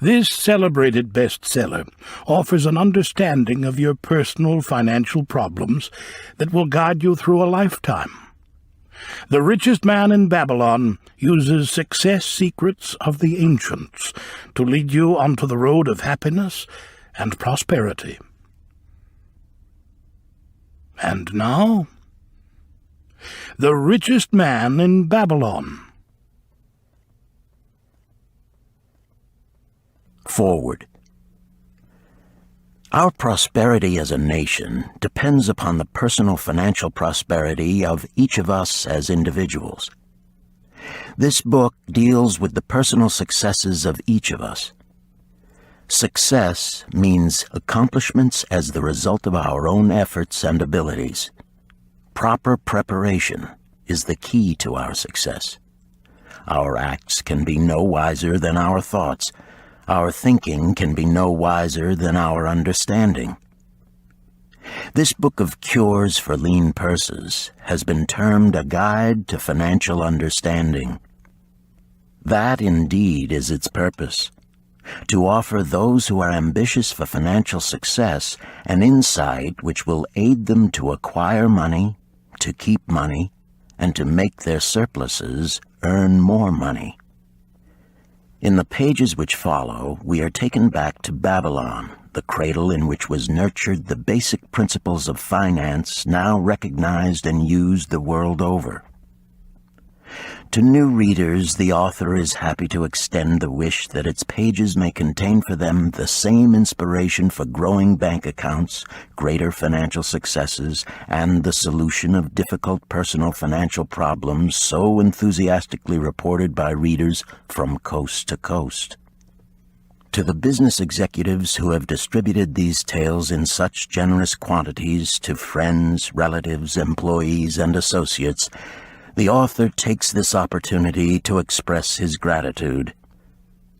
This celebrated bestseller offers an understanding of your personal financial problems that will guide you through a lifetime. The Richest Man in Babylon uses success secrets of the ancients to lead you onto the road of happiness and prosperity. And now, The Richest Man in Babylon. Forward. Our prosperity as a nation depends upon the personal financial prosperity of each of us as individuals. This book deals with the personal successes of each of us. Success means accomplishments as the result of our own efforts and abilities. Proper preparation is the key to our success. Our acts can be no wiser than our thoughts. Our thinking can be no wiser than our understanding. This book of cures for lean purses has been termed a guide to financial understanding. That indeed is its purpose, to offer those who are ambitious for financial success an insight which will aid them to acquire money, to keep money, and to make their surpluses earn more money. In the pages which follow, we are taken back to Babylon, the cradle in which was nurtured the basic principles of finance now recognized and used the world over. To new readers, the author is happy to extend the wish that its pages may contain for them the same inspiration for growing bank accounts, greater financial successes, and the solution of difficult personal financial problems so enthusiastically reported by readers from coast to coast. To the business executives who have distributed these tales in such generous quantities to friends, relatives, employees, and associates, the author takes this opportunity to express his gratitude.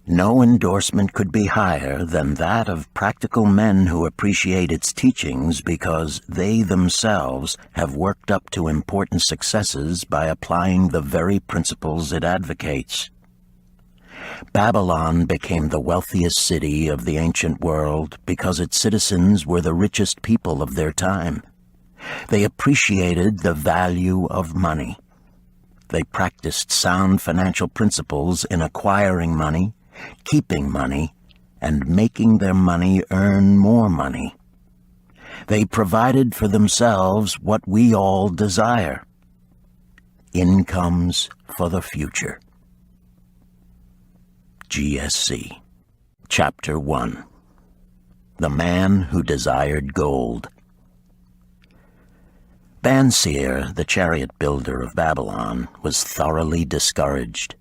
No endorsement could be higher than that of practical men who appreciate its teachings because they themselves have worked up to important successes by applying the very principles it advocates. Babylon became the wealthiest city of the ancient world because its citizens were the richest people of their time. They appreciated the value of money. They practiced sound financial principles in acquiring money, keeping money, and making their money earn more money. They provided for themselves what we all desire: incomes for the future. GSC. Chapter 1. The Man Who Desired Gold. Bonser, the chariot builder of Babylon, was thoroughly discouraged.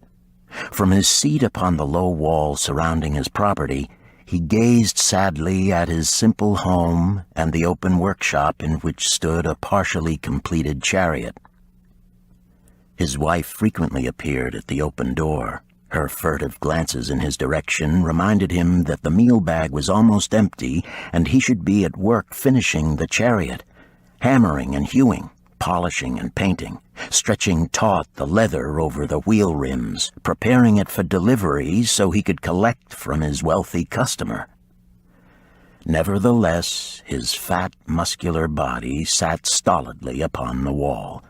From his seat upon the low wall surrounding his property, he gazed sadly at his simple home and the open workshop in which stood a partially completed chariot. His wife frequently appeared at the open door. Her furtive glances in his direction reminded him that the meal bag was almost empty and he should be at work finishing the chariot, hammering and hewing, polishing and painting, stretching taut the leather over the wheel rims, preparing it for delivery so he could collect from his wealthy customer. Nevertheless, his fat, muscular body sat stolidly upon the wall.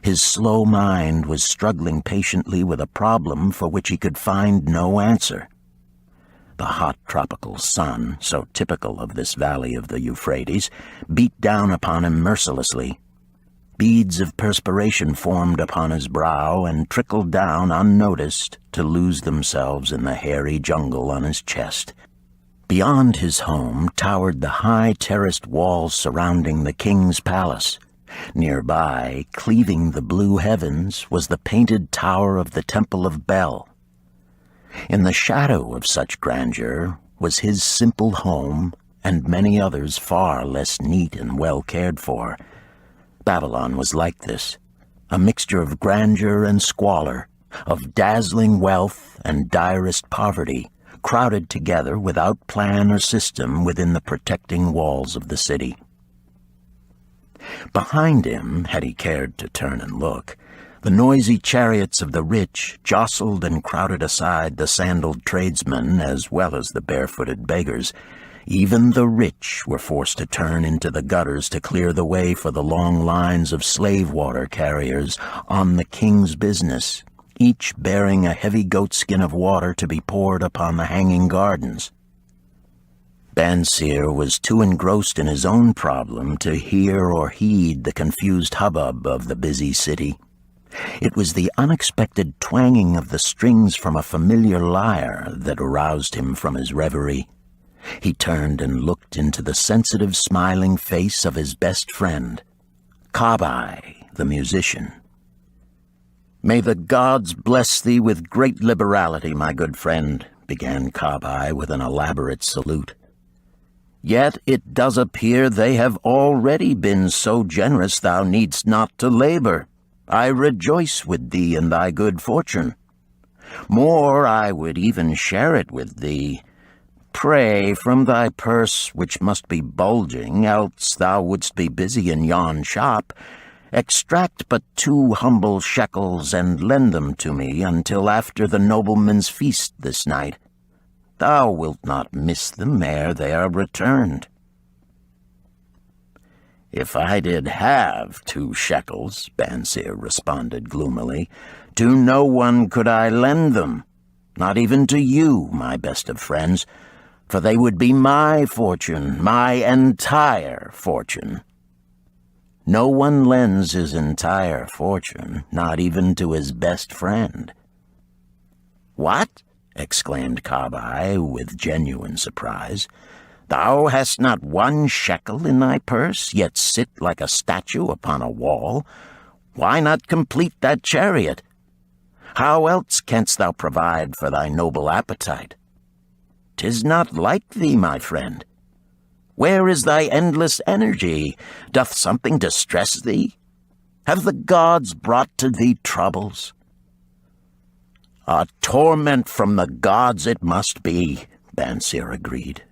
His slow mind was struggling patiently with a problem for which he could find no answer. The hot tropical sun, so typical of this valley of the Euphrates, beat down upon him mercilessly. Beads of perspiration formed upon his brow and trickled down unnoticed to lose themselves in the hairy jungle on his chest. Beyond his home towered the high terraced walls surrounding the king's palace. Nearby, cleaving the blue heavens, was the painted tower of the Temple of Bel. In the shadow of such grandeur was his simple home and many others far less neat and well cared for. Babylon was like this, a mixture of grandeur and squalor, of dazzling wealth and direst poverty, crowded together without plan or system within the protecting walls of the city. Behind him, had he cared to turn and look, The noisy chariots of the rich jostled and crowded aside the sandaled tradesmen as well as the barefooted beggars. Even the rich were forced to turn into the gutters to clear the way for the long lines of slave water carriers on the king's business, each bearing a heavy goatskin of water to be poured upon the hanging gardens. Bonser was too engrossed in his own problem to hear or heed the confused hubbub of the busy city. It was the unexpected twanging of the strings from a familiar lyre that aroused him from his reverie. He turned and looked into the sensitive, smiling face of his best friend, Kabai, the musician. "May the gods bless thee with great liberality, my good friend," began Kabai with an elaborate salute. "Yet it does appear they have already been so generous thou needst not to labor. I rejoice with thee in thy good fortune. More, I would even share it with thee. Pray, from thy purse, which must be bulging, else thou wouldst be busy in yon shop, extract but 2 humble shekels and lend them to me until after the nobleman's feast this night. Thou wilt not miss them ere they are returned." "If I did have 2 shekels," Bonser responded gloomily, "to no one could I lend them, not even to you, my best of friends, for they would be my fortune, my entire fortune." "No one lends his entire fortune, not even to his best friend." "What?" exclaimed Kabai with genuine surprise. "Thou hast not 1 shekel in thy purse, yet sit like a statue upon a wall. Why not complete that chariot? How else canst thou provide for thy noble appetite? 'Tis not like thee, my friend. Where is thy endless energy? Doth something distress thee? Have the gods brought to thee troubles?" "A torment from the gods it must be," Bonser agreed.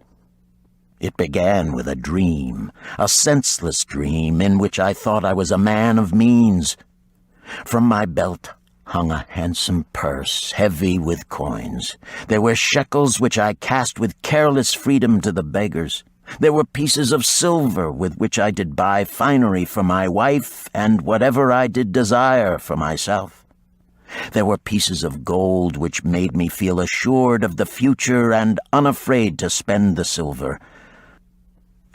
"It began with a dream, a senseless dream in which I thought I was a man of means. From my belt hung a handsome purse, heavy with coins. There were shekels which I cast with careless freedom to the beggars. There were pieces of silver with which I did buy finery for my wife and whatever I did desire for myself. There were pieces of gold which made me feel assured of the future and unafraid to spend the silver.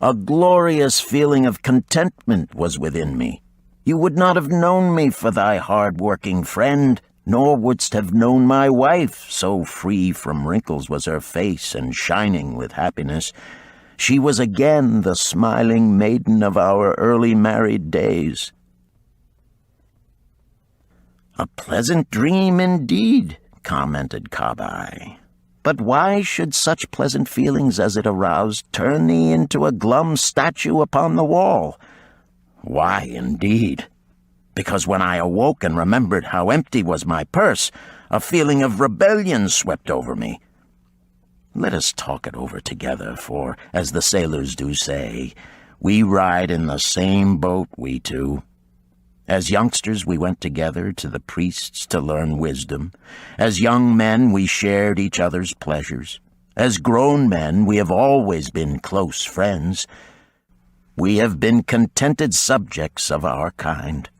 A glorious feeling of contentment was within me. You would not have known me for thy hard-working friend, nor wouldst have known my wife, so free from wrinkles was her face and shining with happiness. She was again the smiling maiden of our early married days." "A pleasant dream indeed," commented Kabai. "But why should such pleasant feelings as it aroused turn thee into a glum statue upon the wall?" "Why, indeed? Because when I awoke and remembered how empty was my purse, a feeling of rebellion swept over me. Let us talk it over together, for, as the sailors do say, we ride in the same boat, we two. As youngsters we went together to the priests to learn wisdom. As young men we shared each other's pleasures. As grown men we have always been close friends. We have been contented subjects of our kind.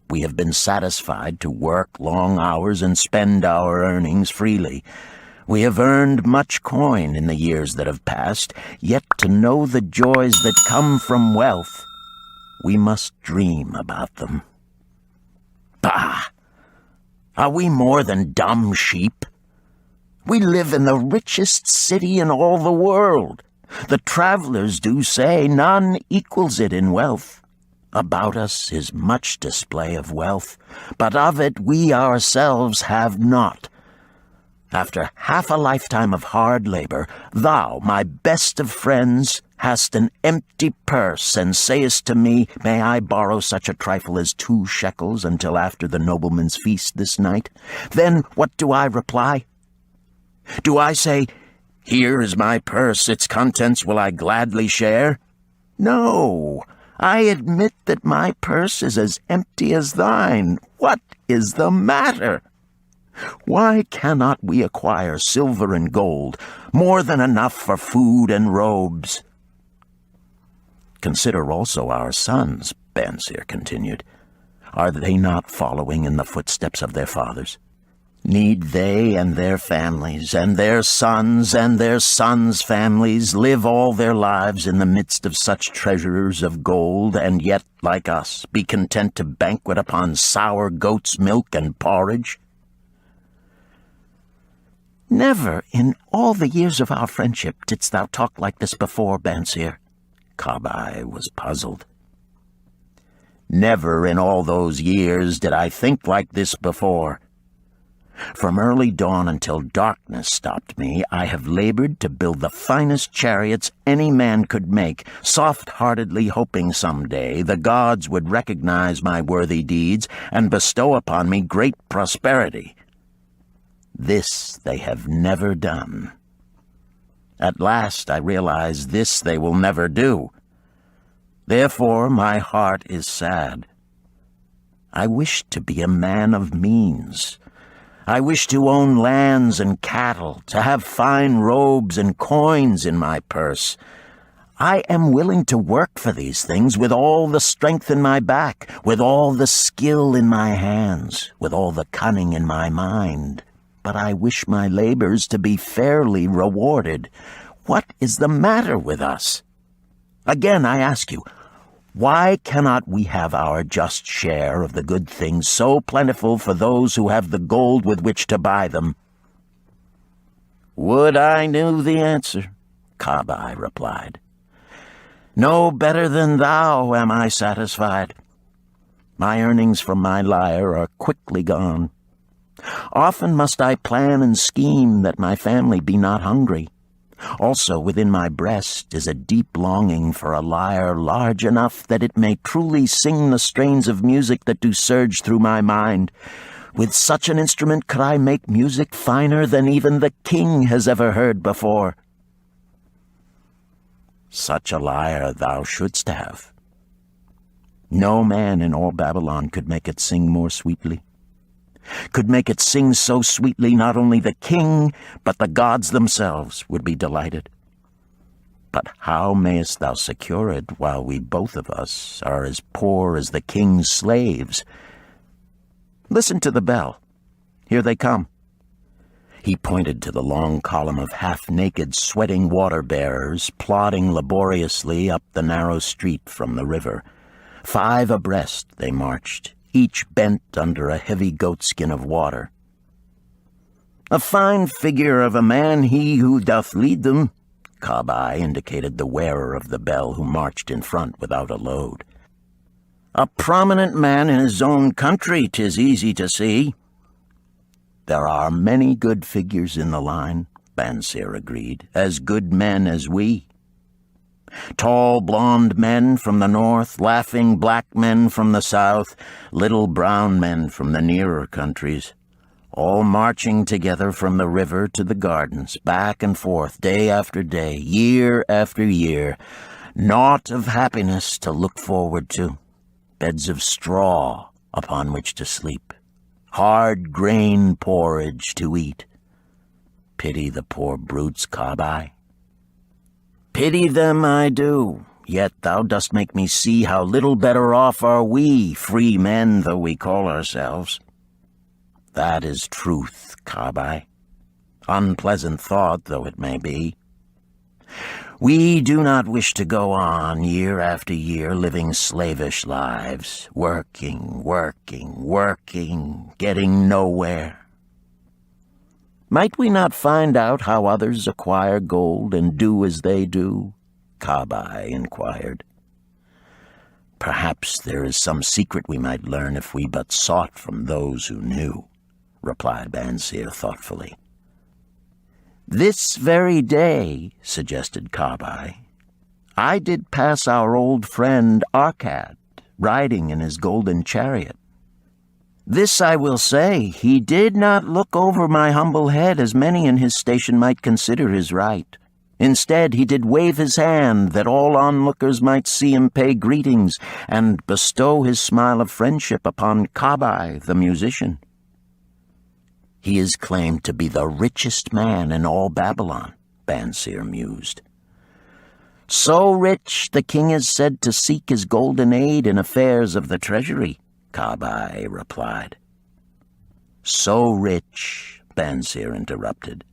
We have been satisfied to work long hours and spend our earnings freely. We have earned much coin in the years that have passed, yet to know the joys that come from wealth, we must dream about them. Bah! Are we more than dumb sheep? We live in the richest city in all the world. The travelers do say none equals it in wealth. About us is much display of wealth, but of it we ourselves have not. After half a lifetime of hard labor, thou, my best of friends, hast an empty purse, and sayest to me, may I borrow such a trifle as 2 shekels until after the nobleman's feast this night? Then what do I reply? Do I say, here is my purse, its contents will I gladly share? No, I admit that my purse is as empty as thine. What is the matter? Why cannot we acquire silver and gold, more than enough for food and robes? Consider also our sons, Bonser continued. Are they not following in the footsteps of their fathers? Need they and their families, and their sons' families, live all their lives in the midst of such treasures of gold, and yet, like us, be content to banquet upon sour goat's milk and porridge? Never in all the years of our friendship didst thou talk like this before, Bonser. Kabai was puzzled. Never in all those years did I think like this before. From early dawn until darkness stopped me, I have labored to build the finest chariots any man could make, soft-heartedly hoping someday the gods would recognize my worthy deeds and bestow upon me great prosperity. This they have never done. At last I realize this they will never do. Therefore my heart is sad. I wish to be a man of means. I wish to own lands and cattle, to have fine robes and coins in my purse. I am willing to work for these things with all the strength in my back, with all the skill in my hands, with all the cunning in my mind. But I wish my labors to be fairly rewarded. What is the matter with us? Again, I ask you, why cannot we have our just share of the good things so plentiful for those who have the gold with which to buy them? Would I knew the answer, Kabai replied. No better than thou am I satisfied. My earnings from my lyre are quickly gone. Often must I plan and scheme that my family be not hungry. Also within my breast is a deep longing for a lyre large enough that it may truly sing the strains of music that do surge through my mind. With such an instrument could I make music finer than even the king has ever heard before. Such a lyre thou shouldst have. No man in all Babylon could make it sing more sweetly. Could make it sing so sweetly not only the king, but the gods themselves would be delighted. But how mayest thou secure it while we both of us are as poor as the king's slaves? Listen to the bell. Here they come. He pointed to the long column of half-naked, sweating water-bearers plodding laboriously up the narrow street from the river. 5 abreast they marched, each bent under a heavy goatskin of water. A fine figure of a man he who doth lead them, Kabai indicated the wearer of the bell who marched in front without a load. A prominent man in his own country, 'tis easy to see. There are many good figures in the line, Bonser agreed, as good men as we. Tall, blond men from the north, laughing black men from the south, little brown men from the nearer countries, all marching together from the river to the gardens, back and forth, day after day, year after year, naught of happiness to look forward to, beds of straw upon which to sleep, hard grain porridge to eat. Pity the poor brutes, Kabai. Pity them I do, yet thou dost make me see how little better off are we, free men though we call ourselves. That is truth, Kabai, unpleasant thought though it may be. We do not wish to go on year after year living slavish lives, working, getting nowhere. Might we not find out how others acquire gold and do as they do? Kabai inquired. Perhaps there is some secret we might learn if we but sought from those who knew, replied Bonser thoughtfully. This very day, suggested Kabai, I did pass our old friend Arkad, riding in his golden chariot. This I will say, he did not look over my humble head as many in his station might consider his right. Instead, he did wave his hand that all onlookers might see him pay greetings and bestow his smile of friendship upon Kabai, the musician. He is claimed to be the richest man in all Babylon, Bonser mused. So rich, the king is said to seek his golden aid in affairs of the treasury, Kabai replied. So rich, Bonser interrupted.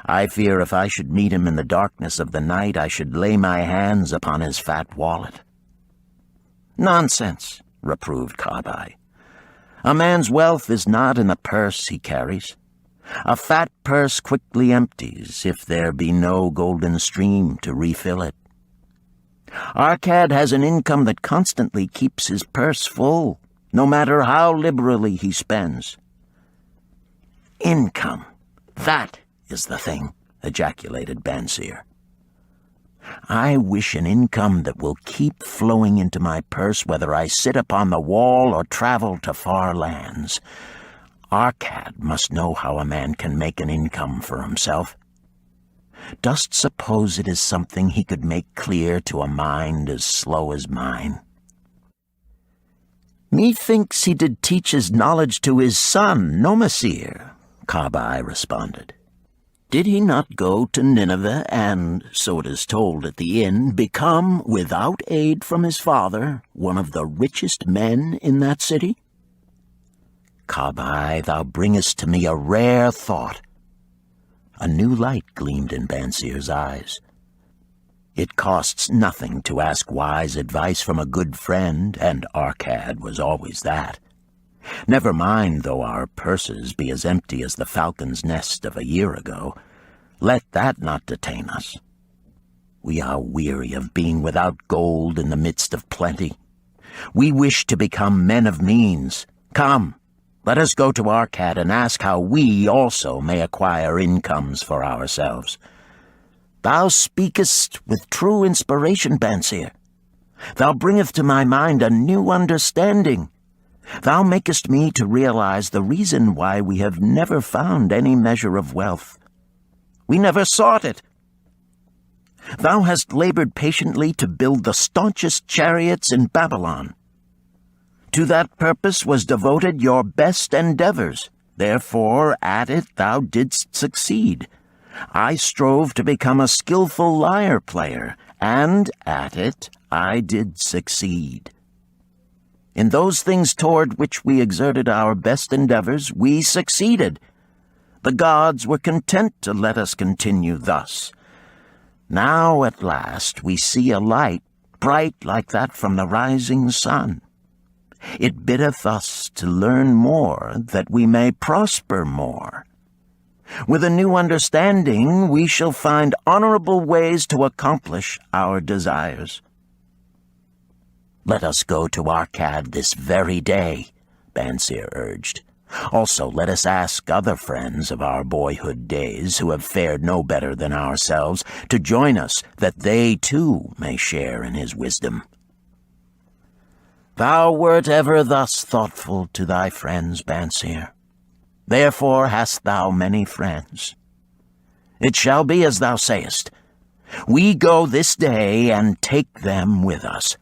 I fear if I should meet him in the darkness of the night, I should lay my hands upon his fat wallet. Nonsense, reproved Kabai. A man's wealth is not in the purse he carries. A fat purse quickly empties if there be no golden stream to refill it. Arcad has an income that constantly keeps his purse full, no matter how liberally he spends. Income, that is the thing, ejaculated Bonser. I wish an income that will keep flowing into my purse whether I sit upon the wall or travel to far lands. Arcad must know how a man can make an income for himself. Dost suppose it is something he could make clear to a mind as slow as mine? Methinks he did teach his knowledge to his son, no, Messire, Kabai responded. Did he not go to Nineveh and, so it is told at the inn, become, without aid from his father, one of the richest men in that city? Kabai, thou bringest to me a rare thought. A new light gleamed in Bonser's eyes. It costs nothing to ask wise advice from a good friend, and Arcad was always that. Never mind though our purses be as empty as the falcon's nest of a year ago. Let that not detain us. We are weary of being without gold in the midst of plenty. We wish to become men of means. Come, let us go to Arcad and ask how we also may acquire incomes for ourselves. Thou speakest with true inspiration, Bonser. Thou bringest to my mind a new understanding. Thou makest me to realize the reason why we have never found any measure of wealth. We never sought it. Thou hast labored patiently to build the staunchest chariots in Babylon. To that purpose was devoted your best endeavors. Therefore, at it thou didst succeed. I strove to become a skillful lyre player, and at it I did succeed. In those things toward which we exerted our best endeavors, we succeeded. The gods were content to let us continue thus. Now at last we see a light, bright like that from the rising sun. It biddeth us to learn more, that we may prosper more. With a new understanding, we shall find honorable ways to accomplish our desires. Let us go to Arcad this very day, Bonser urged. Also, let us ask other friends of our boyhood days who have fared no better than ourselves to join us, that they too may share in his wisdom. Thou wert ever thus thoughtful to thy friends, Bonser. Therefore hast thou many friends. It shall be as thou sayest. We go this day and take them with us.